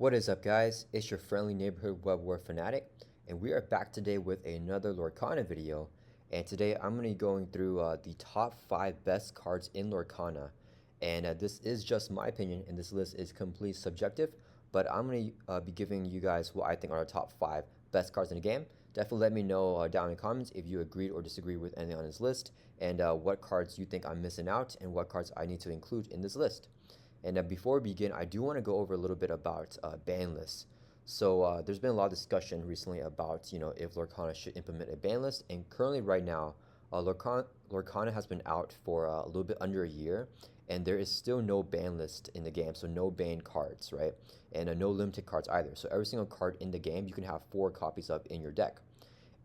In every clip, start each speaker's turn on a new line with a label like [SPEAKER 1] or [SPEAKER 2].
[SPEAKER 1] What is up, guys? It's your friendly neighborhood web war fanatic, and we are back today with another Lorcana video. And today I'm going to be going through the top 5 best cards in Lorcana. And this is just my opinion, and this list is completely subjective, but I'm going to be giving you guys what I think are the top 5 best cards in the game. Definitely let me know down in the comments if you agreed or disagree with anything on this list, and what cards you think I'm missing out, and what cards I need to include in this list. And before we begin, I do want to go over a little bit about ban lists. So there's been a lot of discussion recently about, if Lorcana should implement a ban list. And currently right now, Lorcana has been out for a little bit under a year, and there is still no ban list in the game. So no banned cards, right? And no limited cards either. So every single card in the game, you can have 4 copies of in your deck.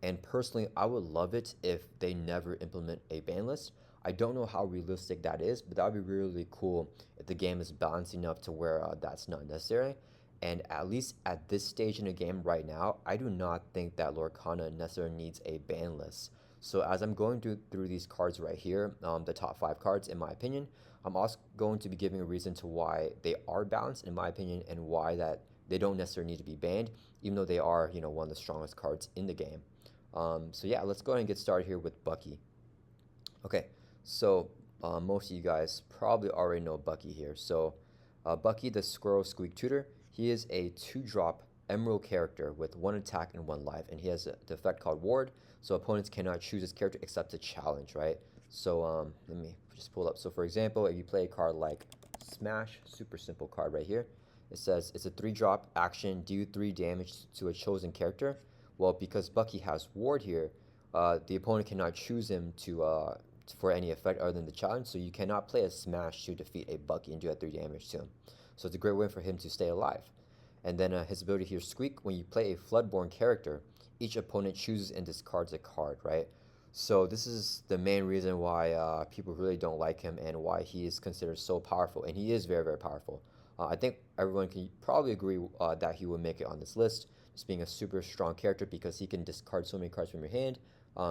[SPEAKER 1] And personally, I would love it if they never implement a ban list. I don't know how realistic that is, but that would be really cool if the game is balanced enough to where that's not necessary. And at least at this stage in the game right now, I do not think that Lorcana necessarily needs a ban list. So as I'm going through these cards right here, the top 5 cards in my opinion, I'm also going to be giving a reason to why they are balanced in my opinion, and why that they don't necessarily need to be banned, even though they are, one of the strongest cards in the game. So yeah, let's go ahead and get started here with Bucky. Okay, so most of you guys probably already know Bucky here. So Bucky, the Squirrel Squeak Tutor, he is a 2-drop Emerald character with 1 attack and 1 life, and he has the effect called Ward, so opponents cannot choose his character except to challenge, right? So let me just pull up. So for example, if you play a card like Smash, super simple card right here, it says it's a 3-drop action, do 3 damage to a chosen character. Well, because Bucky has Ward here, the opponent cannot choose him for any effect other than the challenge, so you cannot play a Smash to defeat a Bucky and do that 3 damage to him. So it's a great way for him to stay alive. And then his ability here, Squeak, when you play a floodborn character, each opponent chooses and discards a card, right? So this is the main reason why people really don't like him, and why he is considered so powerful, and he is very, very powerful. I think everyone can probably agree that he will make it on this list, just being a super strong character, because he can discard so many cards from your hand,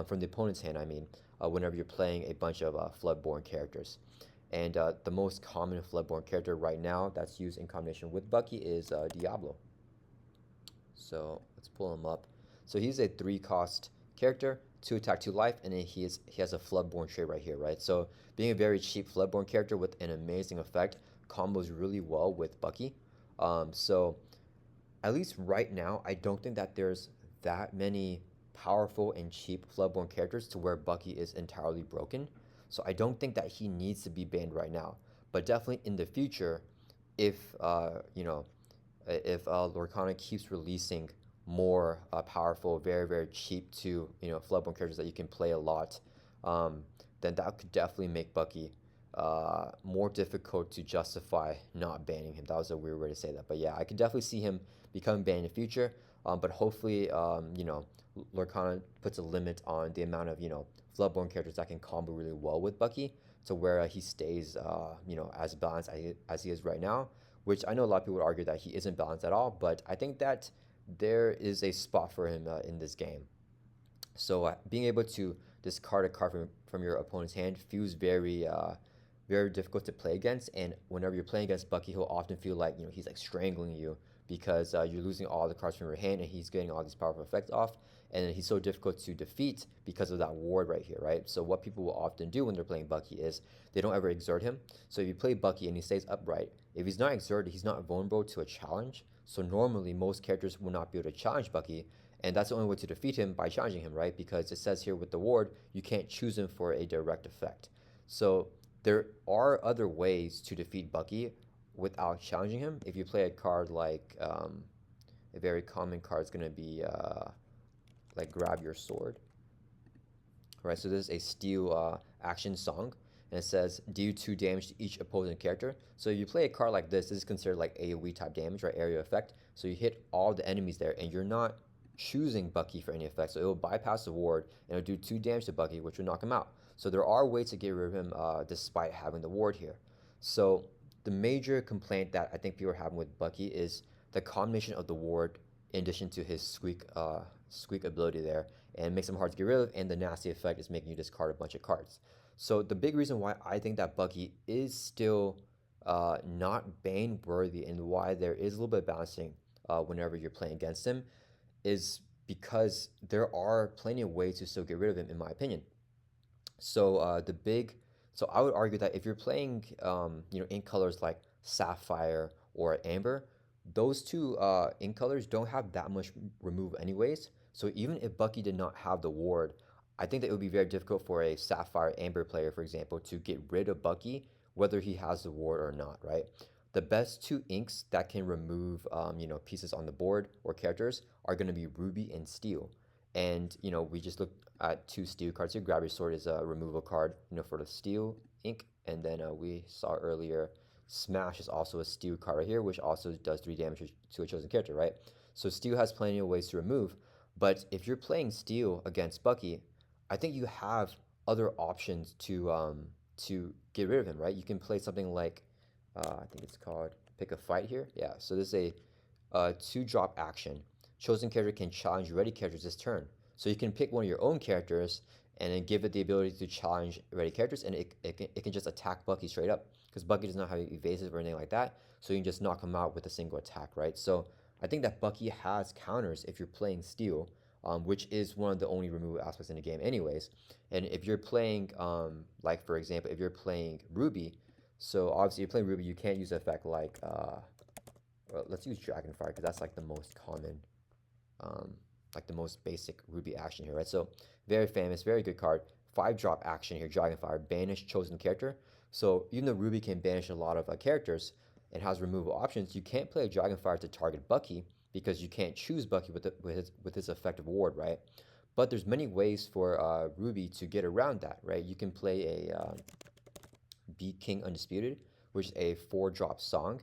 [SPEAKER 1] from the opponent's hand, I mean, whenever you're playing a bunch of floodborn characters. And the most common floodborn character right now that's used in combination with Bucky is Diablo. So let's pull him up. So he's a 3-cost character, 2 attack, 2 life, and then he has a floodborn trait right here, right? So being a very cheap floodborn character with an amazing effect combos really well with Bucky. So at least right now, I don't think that there's that many powerful and cheap floodborn characters to where Bucky is entirely broken. So I don't think that he needs to be banned right now. But definitely in the future, if Lorcana keeps releasing more powerful, very, very cheap to floodborn characters that you can play a lot, then that could definitely make Bucky more difficult to justify not banning him. That was a weird way to say that, but yeah, I could definitely see him becoming banned in the future. But hopefully, Lorcana puts a limit on the amount of floodborn characters that can combo really well with Bucky, to where he stays as balanced as he is right now. Which I know a lot of people would argue that he isn't balanced at all, but I think that there is a spot for him in this game. So being able to discard a card from your opponent's hand feels very very difficult to play against. And whenever you're playing against Bucky, he'll often feel like he's like strangling you, because you're losing all the cards from your hand, and he's getting all these powerful effects off, and he's so difficult to defeat because of that ward right here, right? So what people will often do when they're playing Bucky is they don't ever exert him. So if you play Bucky and he stays upright, if he's not exerted, he's not vulnerable to a challenge. So normally most characters will not be able to challenge Bucky, and that's the only way to defeat him, by challenging him, right? Because it says here with the ward, you can't choose him for a direct effect. So there are other ways to defeat Bucky without challenging him. If you play a card like, a very common card is going to be like Grab Your Sword. Right, so this is a steal action song, and it says do 2 damage to each opposing character. So if you play a card like this is considered like AoE type damage, right, area effect. So you hit all the enemies there, and you're not choosing Bucky for any effect, so it will bypass the ward, and it'll do 2 damage to Bucky, which will knock him out. So there are ways to get rid of him despite having the ward here. So the major complaint that I think people are having with Bucky is the combination of the ward in addition to his Squeak ability there, and makes him hard to get rid of, and the nasty effect is making you discard a bunch of cards. So the big reason why I think that Bucky is still not bane worthy, and why there is a little bit of balancing whenever you're playing against him, is because there are plenty of ways to still get rid of him, in my opinion. So so I would argue that if you're playing, ink colors like Sapphire or Amber, those two ink colors don't have that much remove anyways. So even if Bucky did not have the ward, I think that it would be very difficult for a Sapphire Amber player, for example, to get rid of Bucky, whether he has the ward or not, right? The best two inks that can remove, pieces on the board or characters are going to be Ruby and Steel. And we just looked at two steel cards here. Grab Your Sword is a removal card, for the steel ink. And then we saw earlier, Smash is also a steel card right here, which also does 3 damage to a chosen character, right? So steel has plenty of ways to remove. But if you're playing steel against Bucky, I think you have other options to get rid of him, right? You can play something like, I think it's called Pick a Fight here. Yeah, so this is a 2-drop action. Chosen character can challenge ready characters this turn. So you can pick one of your own characters and then give it the ability to challenge ready characters, and it can just attack Bucky straight up, because Bucky does not have evasive or anything like that, so you can just knock him out with a single attack, right? So I think that Bucky has counters if you're playing Steel, which is one of the only removal aspects in the game anyways. And if you're playing, like for example, if you're playing Ruby, so obviously you're playing Ruby, you can't use an effect like, well, let's use Dragonfire, because that's like the most common, like the most basic Ruby action here, right? So very famous, very good card. 5-drop action here, Dragonfire, banish chosen character. So even though Ruby can banish a lot of characters and has removal options, you can't play a Dragonfire to target Bucky, because you can't choose Bucky with his effective ward, right? But there's many ways for Ruby to get around that, right? You can play a Be King Undisputed, which is a 4-drop song,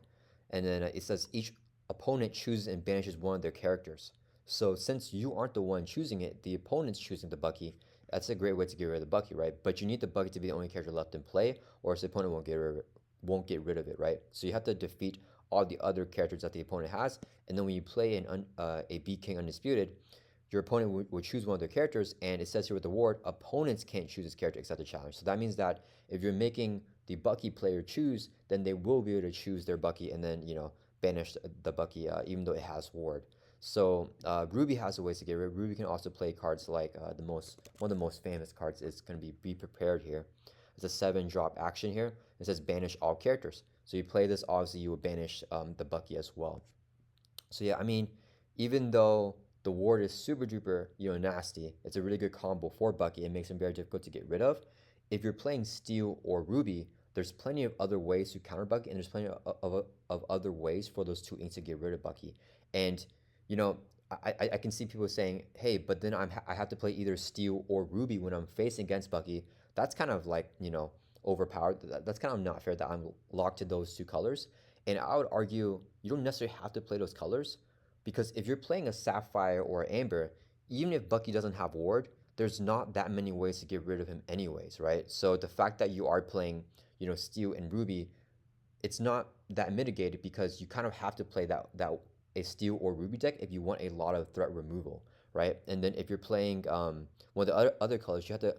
[SPEAKER 1] and then it says each opponent chooses and banishes one of their characters. So since you aren't the one choosing it, the opponent's choosing the Bucky. That's a great way to get rid of the Bucky, right? But you need the Bucky to be the only character left in play, or else the opponent won't get rid of it, right? So you have to defeat all the other characters that the opponent has, and then when you play a Be King Undisputed, your opponent would choose one of their characters, and it says here with the ward, opponents can't choose this character except the challenge. So that means that if you're making the Bucky player choose, then they will be able to choose their Bucky and then, banish the Bucky, even though it has ward. So Ruby has a ways to get rid. Ruby can also play cards like one of the most famous cards is going to be Prepared here. It's a 7-drop action here. It says banish all characters. So you play this, obviously you will banish the Bucky as well. So yeah, I mean, even though the ward is super duper, nasty, it's a really good combo for Bucky. It makes him very difficult to get rid of. If you're playing Steel or Ruby, there's plenty of other ways to counter Bucky, and there's plenty of other ways for those two inks to get rid of Bucky. And you know, I can see people saying, hey, but then I have to play either Steel or Ruby when I'm facing against Bucky. That's kind of like, overpowered. That's kind of not fair that I'm locked to those two colors. And I would argue you don't necessarily have to play those colors, because if you're playing a Sapphire or Amber, even if Bucky doesn't have ward, there's not that many ways to get rid of him anyways, right? So the fact that you are playing, Steel and Ruby, it's not that mitigated, because you kind of have to play that a Steel or Ruby deck if you want a lot of threat removal, right? And then if you're playing one of the other colors, you have to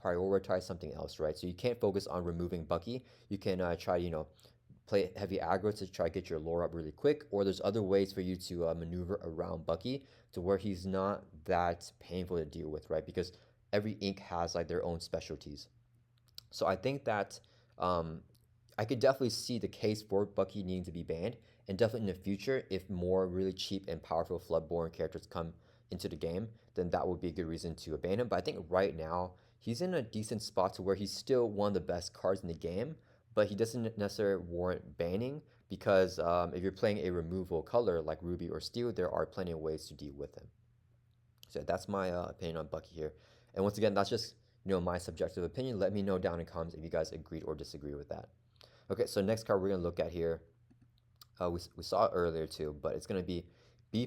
[SPEAKER 1] prioritize something else, right? So you can't focus on removing Bucky. You can try, play heavy aggro to try to get your lore up really quick, or there's other ways for you to maneuver around Bucky to where he's not that painful to deal with, right? Because every ink has like their own specialties. So I think that I could definitely see the case for Bucky needing to be banned, and definitely in the future, if more really cheap and powerful Floodborn characters come into the game, then that would be a good reason to ban him. But I think right now, he's in a decent spot to where he's still one of the best cards in the game, but he doesn't necessarily warrant banning, because if you're playing a removal color like Ruby or Steel, there are plenty of ways to deal with him. So that's my opinion on Bucky here. And once again, that's just my subjective opinion. Let me know down in the comments if you guys agreed or disagree with that. Okay, so next card we're going to look at here, we saw it earlier too, but it's going to be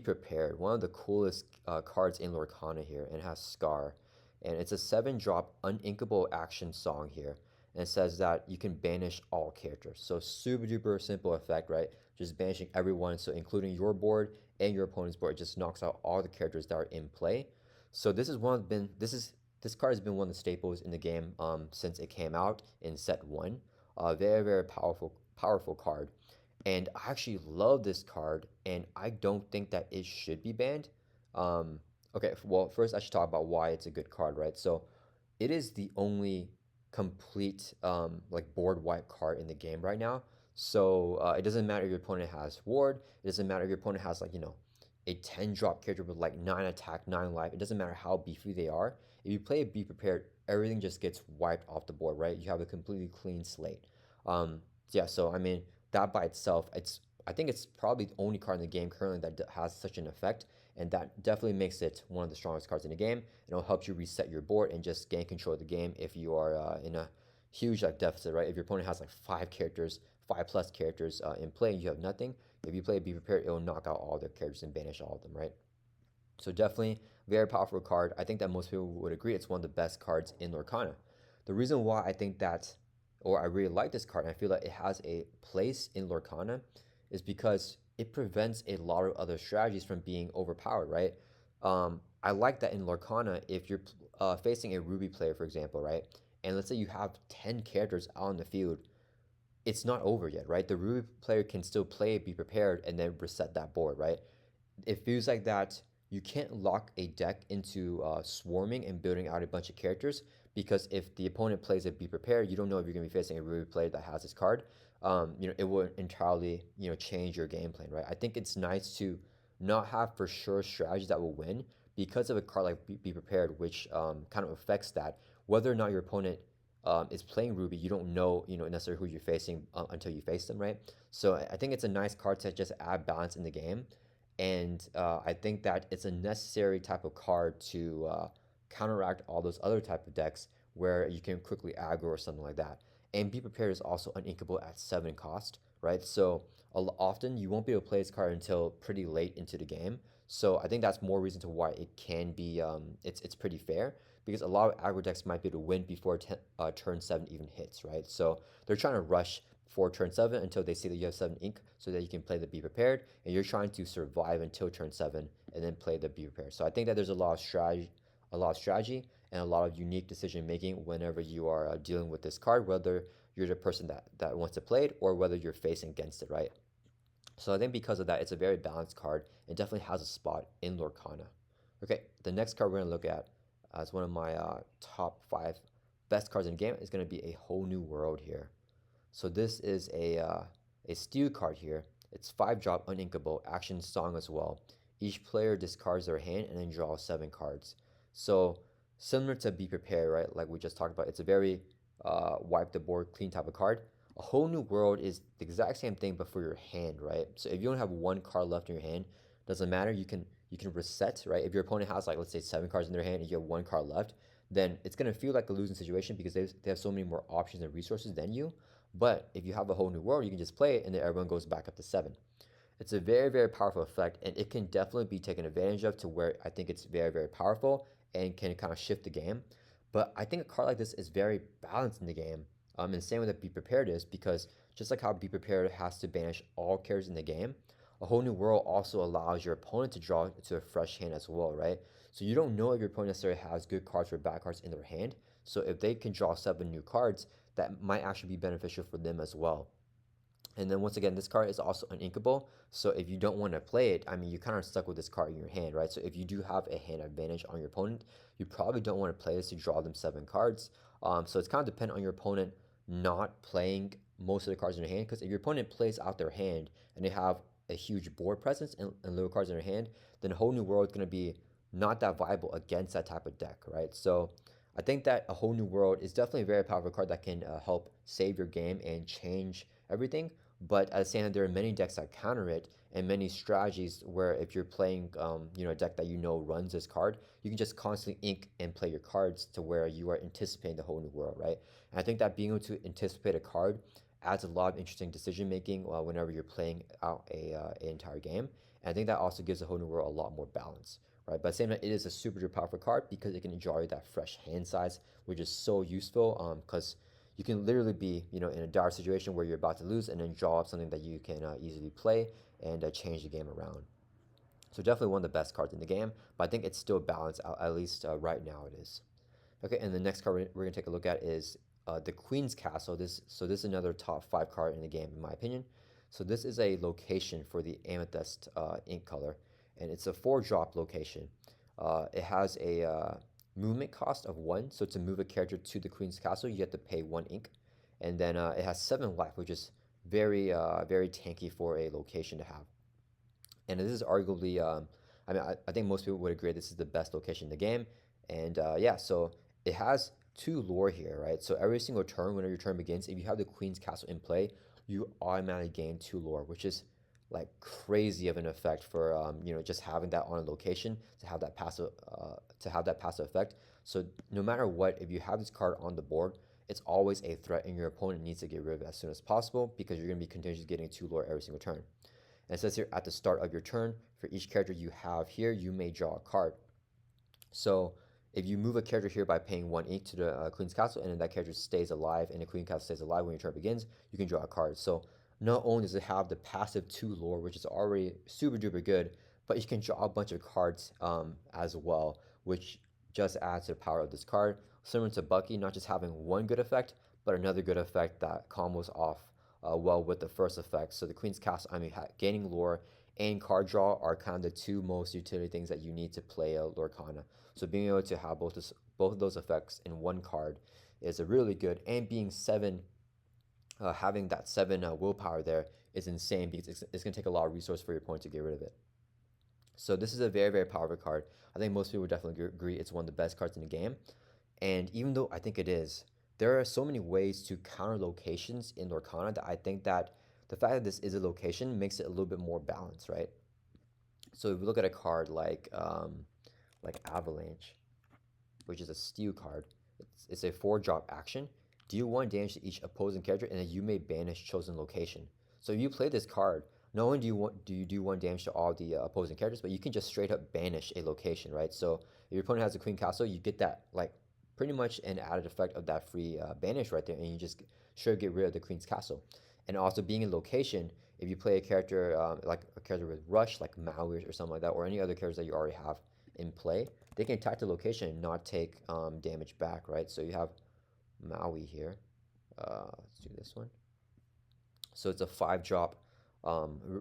[SPEAKER 1] Prepared. One of the coolest cards in Lorcana here, and it has Scar. And it's a 7-drop uninkable action song here. And it says that you can banish all characters. So super duper simple effect, right? Just banishing everyone, so including your board and your opponent's board. It just knocks out all the characters that are in play. So this card has been one of the staples in the game since it came out in set 1. Very, very powerful card. And I actually love this card, and I don't think that it should be banned. Um, okay, well, first I should talk about why it's a good card, right? So it is the only complete like board wipe card in the game right now. So it doesn't matter if your opponent has ward. It doesn't matter if your opponent has like a 10 drop character with like 9 attack, 9 life. It doesn't matter how beefy they are. If you play Be Prepared, everything just gets wiped off the board, right? You have a completely clean slate. Yeah, so I mean that by itself, I think it's probably the only card in the game currently that has such an effect, and that definitely makes it one of the strongest cards in the game. It'll help you reset your board and just gain control of the game if you are in a huge like deficit, right? If your opponent has like 5 characters, 5+ characters in play, and you have nothing. If you play Be Prepared, it'll knock out all their characters and banish all of them, right? So definitely very powerful card. I think that most people would agree it's one of the best cards in Lorcana. The reason why I think that, or I really like this card, and I feel like it has a place in Lorcana, is because it prevents a lot of other strategies from being overpowered, right? I like that in Lorcana, if you're facing a Ruby player, for example, right? And let's say you have 10 characters out in the field, it's not over yet, right? The Ruby player can still play, Be Prepared, and then reset that board, right? It feels like that you can't lock a deck into swarming and building out a bunch of characters, because if the opponent plays a Be Prepared, you don't know if you're going to be facing a Ruby player that has this card. It will entirely change your game plan, right? I think it's nice to not have for sure strategies that will win because of a card like Be Prepared, which kind of affects that. Whether or not your opponent is playing Ruby, you don't know, necessarily who you're facing until you face them, right? So I think it's a nice card to just add balance in the game, and I think that it's a necessary type of card to counteract all those other type of decks where you can quickly aggro or something like that. And Be Prepared is also uninkable at 7 cost, right? So often you won't be able to play this card until pretty late into the game. So I think that's more reason to why it can be it's pretty fair, because a lot of aggro decks might be able to win before turn 7 even hits, right? So they're trying to rush for turn 7 until they see that you have 7 ink so that you can play the Be Prepared, and you're trying to survive until turn 7 and then play the Be Prepared. So I think that there's a lot of strategy and a lot of unique decision making whenever you are dealing with this card, whether you're the person that wants to play it or whether you're facing against it, right? So I think because of that, it's a very balanced card and definitely has a spot in Lorcana. Okay, the next card we're going to look at as one of my top 5 best cards in the game is going to be A Whole New World here. So this is a steal card here. It's 5-drop, uninkable, action song as well. Each player discards their hand and then draws 7 cards. So similar to Be Prepared, right? Like we just talked about, it's a very wipe the board clean type of card. A Whole New World is the exact same thing but for your hand, right? So if you only have 1 card left in your hand, doesn't matter. You can reset, right? If your opponent has like, let's say 7 cards in their hand and you have 1 card left, then it's gonna feel like a losing situation because they have so many more options and resources than you. But if you have A Whole New World, you can just play it and then everyone goes back up to 7. It's a very, very powerful effect, and it can definitely be taken advantage of to where I think it's very, very powerful and can kind of shift the game. But I think a card like this is very balanced in the game. And the same way that Be Prepared is, because just like how Be Prepared has to banish all characters in the game, A Whole New World also allows your opponent to draw to a fresh hand as well, right? So you don't know if your opponent necessarily has good cards or bad cards in their hand. So if they can draw 7 new cards, that might actually be beneficial for them as well. And then once again, this card is also uninkable. So if you don't want to play it, I mean, you're kind of stuck with this card in your hand, right? So if you do have a hand advantage on your opponent, you probably don't want to play this to draw them 7 cards. So it's kind of dependent on your opponent not playing most of the cards in their hand. Because if your opponent plays out their hand and they have a huge board presence and little cards in their hand, then A Whole New World is going to be not that viable against that type of deck, right? So I think that A Whole New World is definitely a very powerful card that can help save your game and change everything. But at the same time, there are many decks that counter it, and many strategies where if you're playing, a deck that runs this card, you can just constantly ink and play your cards to where you are anticipating the Whole New World, right? And I think that being able to anticipate a card adds a lot of interesting decision making whenever you're playing out an entire game. And I think that also gives the Whole New World a lot more balance, right? But at the same time, it is a super duper powerful card because it can draw you that fresh hand size, which is so useful because you can literally be, in a dire situation where you're about to lose and then draw up something that you can easily play and change the game around. So definitely one of the best cards in the game, but I think it's still balanced, at least right now it is. Okay, and the next card we're going to take a look at is the Queen's Castle. So this is another top 5 card in the game, in my opinion. So this is a location for the Amethyst ink color, and it's a 4-drop location. It has a movement cost of 1, so to move a character to the Queen's Castle, you have to pay 1 ink. And then it has 7 life, which is very tanky for a location to have. And this is arguably, I think most people would agree this is the best location in the game. And yeah, so it has 2 lore here, right? So every single turn, whenever your turn begins, if you have the Queen's Castle in play, you automatically gain 2 lore, which is like crazy of an effect for just having that on a location to have that passive effect. So no matter what, if you have this card on the board, it's always a threat, and your opponent needs to get rid of it as soon as possible because you're going to be continuously getting 2 lore every single turn. And it says here at the start of your turn, for each character you have here, you may draw a card. So if you move a character here by paying 1 ink to the Queen's Castle, and then that character stays alive, and the Queen's Castle stays alive when your turn begins, you can draw a card. So not only does it have the passive 2 lore, which is already super duper good, but you can draw a bunch of cards as well, which just adds to the power of this card. Similar to Bucky, not just having one good effect, but another good effect that combos off well with the first effect. So the Queen's Castle, gaining lore and card draw are kind of the 2 most utility things that you need to play a Lorcana. So being able to have both of those effects in 1 card is a really good, and being 7, having that 7 willpower there is insane because it's going to take a lot of resource for your opponent to get rid of it. So this is a very powerful card. I think most people would definitely agree it's one of the best cards in the game. And even though I think it is, there are so many ways to counter locations in Lorcana that I think that the fact that this is a location makes it a little bit more balanced, right? So if we look at a card like Avalanche, which is a steal card, it's a 4-drop action. Deal 1 damage to each opposing character, and then you may banish chosen location. So if you play this card, not only do you do 1 damage to all the opposing characters, but you can just straight up banish a location, right? So if your opponent has a Queen Castle, you get that like pretty much an added effect of that free banish right there, and you just straight get rid of the Queen's Castle. And also being in location, if you play a character like a character with Rush, like Maui or something like that, or any other characters that you already have in play, they can attack the location and not take damage back, right? So you have Maui here. Let's do this one. So it's a 5-drop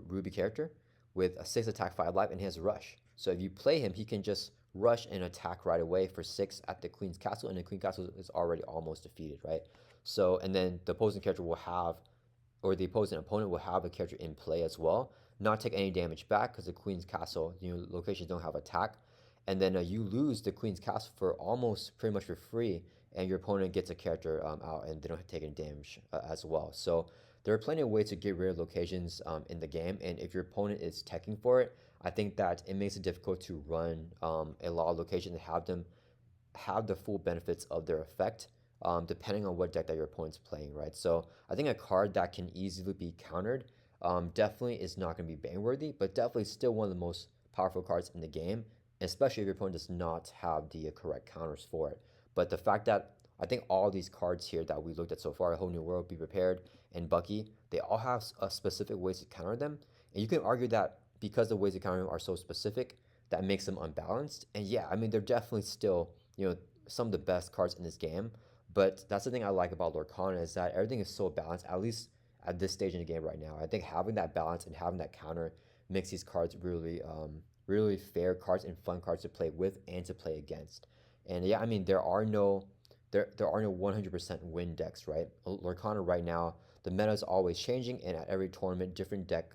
[SPEAKER 1] Ruby character with a 6 attack, 5 life, and he has Rush. So if you play him, he can just rush and attack right away for 6 at the Queen's Castle, and the Queen Castle is already almost defeated, right? So, and then the opposing character will have, or the opposing opponent will have a character in play as well, not take any damage back because the Queen's Castle, locations don't have attack. And then you lose the Queen's Castle for almost pretty much for free, and your opponent gets a character out, and they don't take any damage as well. So there are plenty of ways to get rid of locations in the game, and if your opponent is teching for it, I think that it makes it difficult to run a lot of locations and have them have the full benefits of their effect, depending on what deck that your opponent's playing, right? So I think a card that can easily be countered definitely is not going to be bang-worthy, but definitely still one of the most powerful cards in the game, especially if your opponent does not have the correct counters for it. But the fact that I think all these cards here that we looked at so far, A Whole New World, Be Prepared, and Bucky, they all have a specific ways to counter them. And you can argue that because the ways to counter them are so specific, that makes them unbalanced. And yeah, they're definitely still, some of the best cards in this game. But that's the thing I like about Lorcana is that everything is so balanced, at least at this stage in the game right now. I think having that balance and having that counter makes these cards really fair cards and fun cards to play with and to play against. And yeah, there are no 100% win decks, right? Lorcana right now, the meta is always changing, and at every tournament, different deck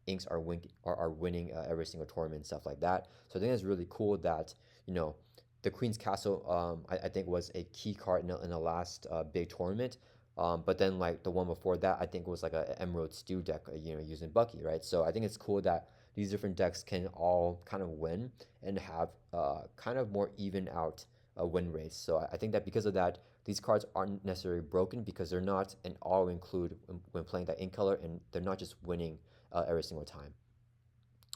[SPEAKER 1] inks are winning every single tournament and stuff like that. So I think it's really cool that the Queen's Castle I think was a key card in the last big tournament. But then like the one before that, I think was like a Emerald Stew deck, using Bucky, right? So I think it's cool that these different decks can all kind of win and have kind of more even out win rates. So I think that because of that, these cards aren't necessarily broken because they're not an all include when playing that ink color, and they're not just winning every single time.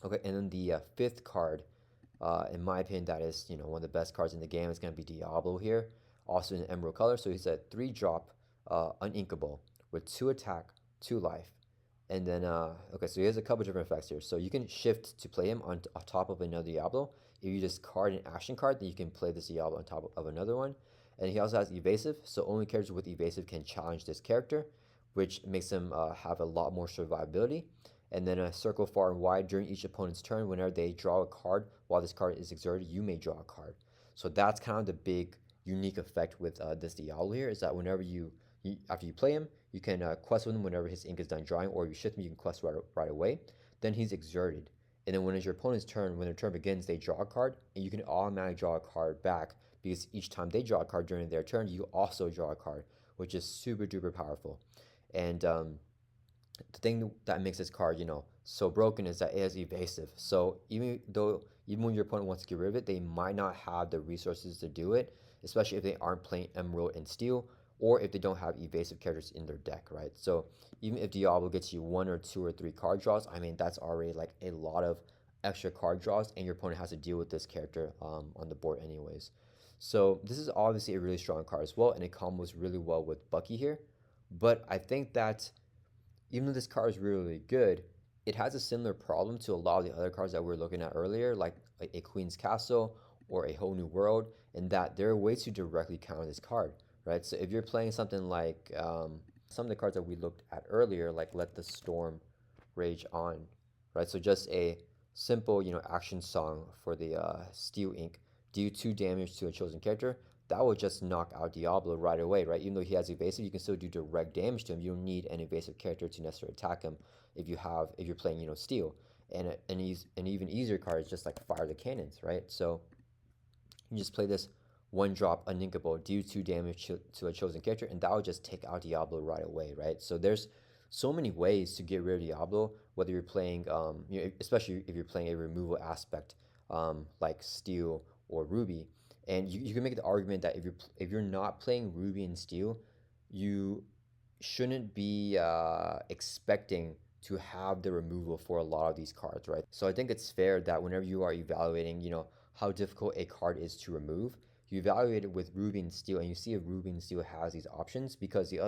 [SPEAKER 1] Okay, and then the 5th card, in my opinion, that is one of the best cards in the game is going to be Diablo here, also in emerald color. So he's a 3-drop uninkable with 2 attack, 2 life. And then, okay, so he has a couple different effects here. So you can shift to play him on top of another Diablo. If you discard an action card, then you can play this Diablo on top of another one. And he also has evasive, so only characters with evasive can challenge this character, which makes them have a lot more survivability. And then a circle far and wide during each opponent's turn. Whenever they draw a card while this card is exerted, you may draw a card. So that's kind of the big unique effect with this Diablo here, is that whenever after you play him, you can quest with him whenever his ink is done drawing, or you shift him, you can quest right away. Then he's exerted. And then when it's your opponent's turn, when their turn begins, they draw a card, and you can automatically draw a card back, because each time they draw a card during their turn, you also draw a card, which is super duper powerful. And the thing that makes this card, so broken is that it is evasive. So even when your opponent wants to get rid of it, they might not have the resources to do it, especially if they aren't playing Emerald and Steel, or if they don't have evasive characters in their deck, right? So even if Diablo gets you 1 or 2 or 3 card draws, I mean, that's already like a lot of extra card draws, and your opponent has to deal with this character on the board anyways. So this is obviously a really strong card as well, and it combos really well with Bucky here. But I think that even though this card is really good, it has a similar problem to a lot of the other cards that we were looking at earlier, like a Queen's Castle or a Whole New World, in that there are ways to directly counter this card, right? So if you're playing something like some of the cards that we looked at earlier, like Let the Storm Rage On, right? So just a simple, action song for the Steel Ink, do 2 damage to a chosen character. That will just knock out Diablo right away, right? Even though he has evasive, you can still do direct damage to him. You don't need an evasive character to necessarily attack him if you're playing, Steel. And an even easier card is just like Fire the Cannons, right? So you just play this 1-drop uninkable, do 2 damage to a chosen character, and that will just take out Diablo right away, right? So there's so many ways to get rid of Diablo, whether you're playing, especially if you're playing a removal aspect like Steel or Ruby. And you can make the argument that if you're not playing Ruby and Steel, you shouldn't be expecting to have the removal for a lot of these cards, right? So I think it's fair that whenever you are evaluating, how difficult a card is to remove, you evaluate it with Ruby and Steel, and you see if Ruby and Steel has these options, because the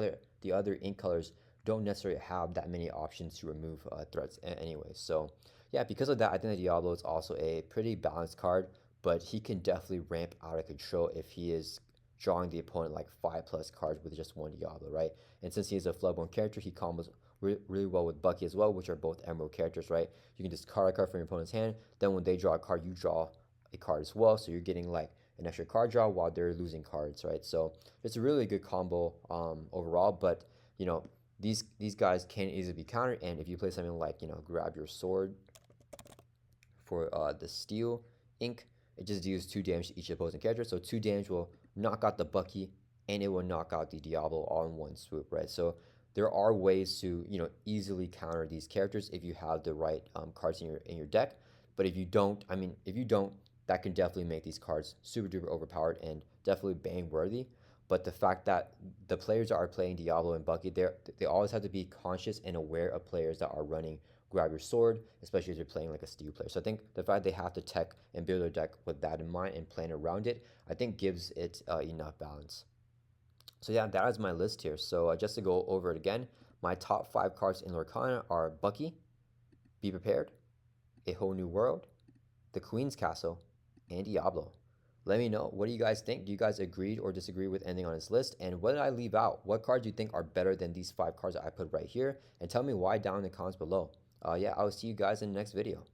[SPEAKER 1] other ink colors don't necessarily have that many options to remove threats anyway. So yeah, because of that, I think that Diablo is also a pretty balanced card, but he can definitely ramp out of control if he is drawing the opponent like 5+ cards with just 1 Diablo, right? And since he is a floodborn character, he combos really well with Bucky as well, which are both Emerald characters, right? You can discard a card from your opponent's hand, then when they draw a card, you draw a card as well, so you're getting like an extra card draw while they're losing cards, right? So it's a really good combo overall, but these guys can easily be countered, and if you play something like Grab Your Sword for the Steel Ink, it just deals 2 damage to each opposing character. So 2 damage will knock out the Bucky, and it will knock out the Diablo all in one swoop, right? So there are ways to easily counter these characters if you have the right cards in your deck. But if you don't, that can definitely make these cards super duper overpowered and definitely ban worthy. But the fact that the players that are playing Diablo and Bucky, they always have to be conscious and aware of players that are running Grab Your Sword, especially if you're playing like a Steel player. So I think the fact they have to tech and build their deck with that in mind and plan around it, I think gives it enough balance. So yeah, that is my list here. So just to go over it again, my top 5 cards in Lorcana are Bucky, Be Prepared, A Whole New World, the Queen's Castle, and Diablo. Let me know, what do you guys think? Do you guys agree or disagree with anything on this list? And what did I leave out? What cards do you think are better than these 5 cards that I put right here? And tell me why down in the comments below. Yeah, I'll see you guys in the next video.